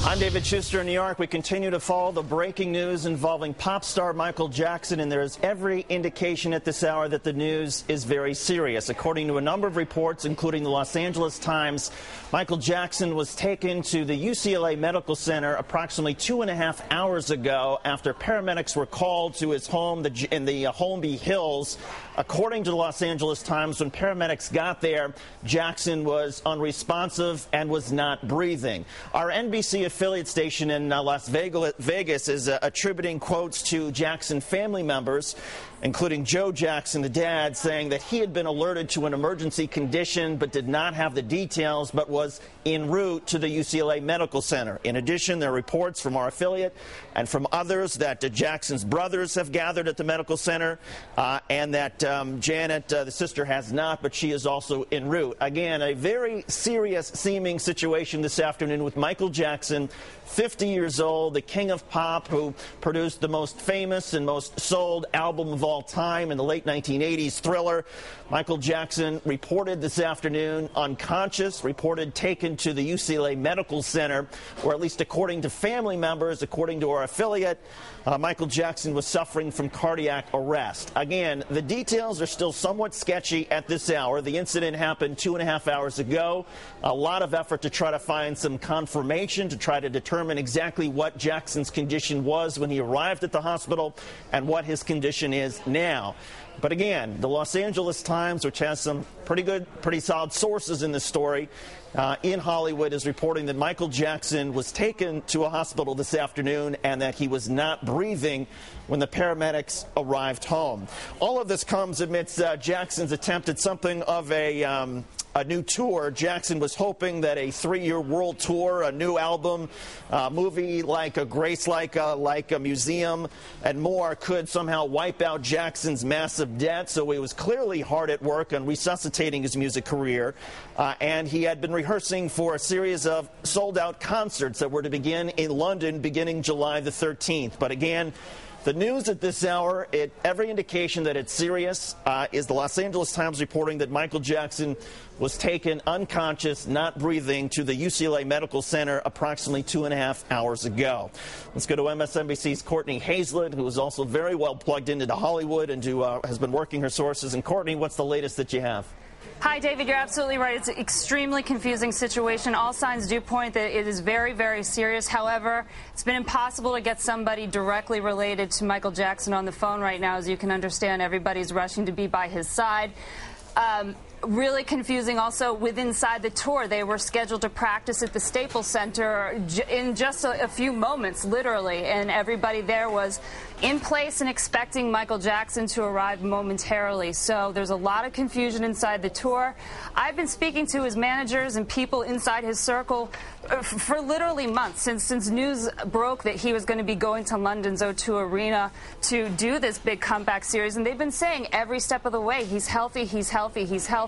I'm David Schuster in New York. We continue to follow the breaking news involving pop star Michael Jackson, and there is every indication at this hour that the news is very serious. According to a number of reports, including the Los Angeles Times, Michael Jackson was taken to the UCLA Medical Center approximately 2.5 hours ago after paramedics were called to his home in the Holmby Hills. According to the Los Angeles Times, when paramedics got there, Jackson was unresponsive and was not breathing. Our NBC affiliate station in Las Vegas is attributing quotes to Jackson family members, including Joe Jackson, the dad, saying that he had been alerted to an emergency condition but did not have the details but was en route to the UCLA Medical Center. In addition, there are reports from our affiliate and from others that Jackson's brothers have gathered at the medical center and that Janet, the sister, has not, but she is also en route. Again, a very serious seeming situation this afternoon with Michael Jackson, 50 years old, the king of pop, who produced the most famous and most sold album of all time in the late 1980s, Thriller. Michael Jackson reported this afternoon unconscious, reported taken to the UCLA Medical Center, or at least according to family members, according to our affiliate, Michael Jackson was suffering from cardiac arrest. Again, the details are still somewhat sketchy at this hour. The incident happened 2.5 hours ago. A lot of effort to try to find some confirmation, to try to determine exactly what Jackson's condition was when he arrived at the hospital and what his condition is now. But again, the Los Angeles Times, which has some pretty solid sources in this story, in Hollywood, is reporting that Michael Jackson was taken to a hospital this afternoon and that he was not breathing when the paramedics arrived home. All of this comes amidst Jackson's attempt at something of a new tour. Jackson was hoping that a 3-year world tour, a new album, movie like a Grace like a museum, and more could somehow wipe out Jackson's massive debt. So he was clearly hard at work on resuscitating his music career, and he had been rehearsing for a series of sold-out concerts that were to begin in London beginning July the 13th. But again, the news at this hour, every indication that it's serious, is the Los Angeles Times reporting that Michael Jackson was taken unconscious, not breathing, to the UCLA Medical Center approximately 2.5 hours ago. Let's go to MSNBC's Courtney Hazlett, who is also very well plugged into Hollywood and who has been working her sources. And Courtney, what's the latest that you have? Hi, David. You're absolutely right. It's an extremely confusing situation. All signs do point that it is very, very serious. However, it's been impossible to get somebody directly related to Michael Jackson on the phone right now. As you can understand, everybody's rushing to be by his side. Really confusing also with inside the tour. They were scheduled to practice at the Staples Center in just a few moments, literally, and everybody there was in place and expecting Michael Jackson to arrive momentarily. So there's a lot of confusion inside the tour. I've been speaking to his managers and people inside his circle for literally months, since news broke that he was going to be going to London's O2 Arena to do this big comeback series, and they've been saying every step of the way, he's healthy, he's healthy, he's healthy.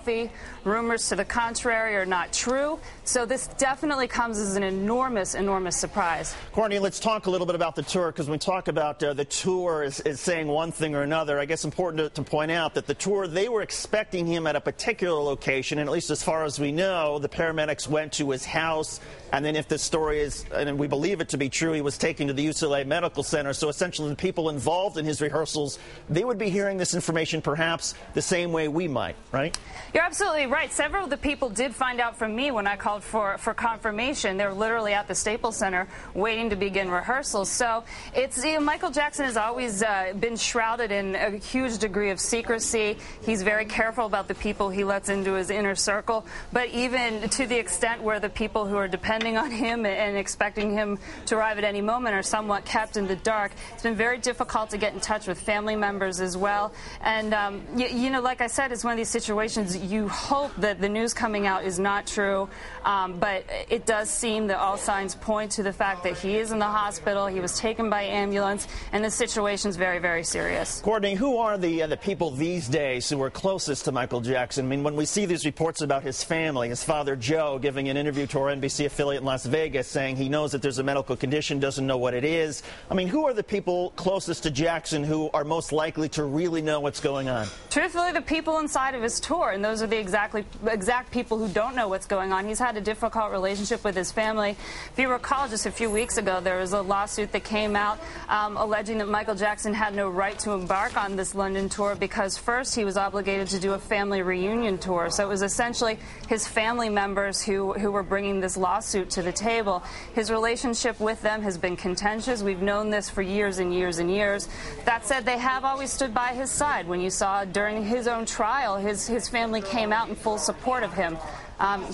Rumors to the contrary are not true. So this definitely comes as an enormous, enormous surprise. Courtney, let's talk a little bit about the tour, because when we talk about the tour is saying one thing or another, I guess important to point out that the tour, they were expecting him at a particular location, and at least as far as we know, the paramedics went to his house. And then if this story is, and we believe it to be true, he was taken to the UCLA Medical Center. So essentially the people involved in his rehearsals, they would be hearing this information perhaps the same way we might, right? You're absolutely right. Several of the people did find out from me when I called for confirmation. They were literally at the Staples Center waiting to begin rehearsals. So it's, Michael Jackson has always been shrouded in a huge degree of secrecy. He's very careful about the people he lets into his inner circle. But even to the extent where the people who are depending on him and expecting him to arrive at any moment are somewhat kept in the dark. It's been very difficult to get in touch with family members as well. And, you know, like I said, it's one of these situations you hope that the news coming out is not true, but it does seem that all signs point to the fact that he is in the hospital, he was taken by ambulance, and the situation is very, very serious. Courtney, who are the people these days who are closest to Michael Jackson? I mean, when we see these reports about his family, his father Joe giving an interview to our NBC affiliate in Las Vegas saying he knows that there's a medical condition, doesn't know what it is. I mean, who are the people closest to Jackson who are most likely to really know what's going on? Truthfully, the people inside of his tour, and those are the exact people who don't know what's going on. He's had a difficult relationship with his family. If you recall, just a few weeks ago, there was a lawsuit that came out alleging that Michael Jackson had no right to embark on this London tour because first he was obligated to do a family reunion tour. So it was essentially his family members who were bringing this lawsuit to the table. His relationship with them has been contentious. We've known this for years and years and years. That said, they have always stood by his side. When you saw during his own trial, his family came out in full support of him.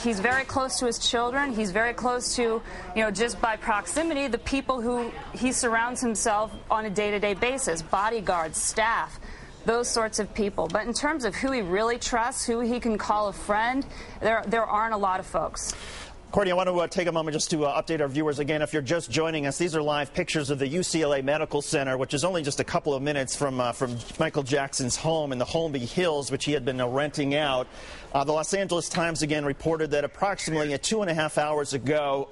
He's very close to his children. He's very close to, just by proximity, the people who he surrounds himself on a day-to-day basis, bodyguards, staff, those sorts of people. But in terms of who he really trusts, who he can call a friend, there aren't a lot of folks. Courtney, I want to take a moment just to update our viewers again. If you're just joining us, these are live pictures of the UCLA Medical Center, which is only just a couple of minutes from Michael Jackson's home in the Holmby Hills, which he had been renting out. The Los Angeles Times again reported that approximately 2.5 hours ago,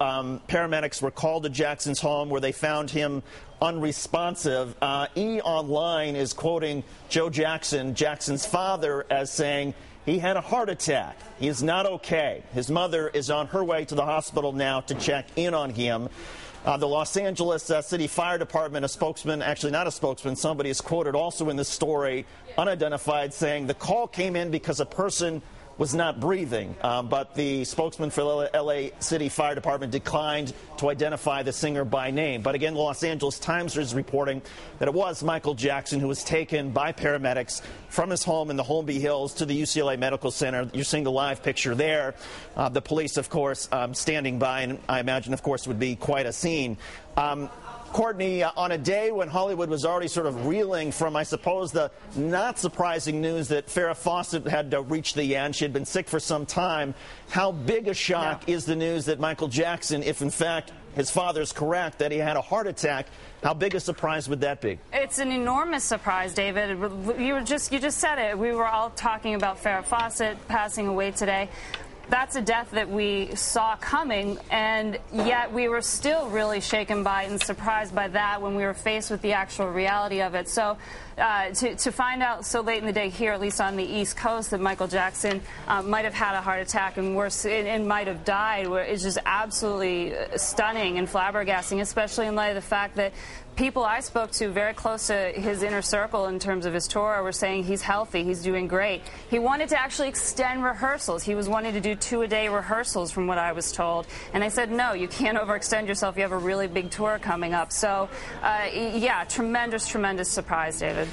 paramedics were called to Jackson's home where they found him unresponsive. E! Online is quoting Joe Jackson, Jackson's father, as saying, "He had a heart attack. He is not okay." His mother is on her way to the hospital now to check in on him. The Los Angeles City Fire Department, a spokesman, actually not a spokesman, somebody is quoted also in this story, unidentified, saying the call came in because a person was not breathing. But the spokesman for the LA City Fire Department declined to identify the singer by name. But again, the Los Angeles Times is reporting that it was Michael Jackson who was taken by paramedics from his home in the Holmby Hills to the UCLA Medical Center. You're seeing the live picture there. The police, of course, standing by, and I imagine, of course, would be quite a scene. Courtney, on a day when Hollywood was already sort of reeling from, I suppose, the not surprising news that Farrah Fawcett had reached the end. She had been sick for some time. How big a shock is the news that Michael Jackson, if in fact his father's correct, that he had a heart attack, how big a surprise would that be? It's an enormous surprise, David. You just said it. We were all talking about Farrah Fawcett passing away today. That's a death that we saw coming, and yet we were still really shaken by it and surprised by that when we were faced with the actual reality of it. So to find out so late in the day here, at least on the East Coast, that Michael Jackson might have had a heart attack and worse, and might have died, is just absolutely stunning and flabbergasting, especially in light of the fact that people I spoke to very close to his inner circle in terms of his tour were saying he's healthy, he's doing great. He wanted to actually extend rehearsals. He was wanting to do 2-a-day rehearsals from what I was told. And I said, no, you can't overextend yourself. You have a really big tour coming up. So, yeah, tremendous, tremendous surprise, David.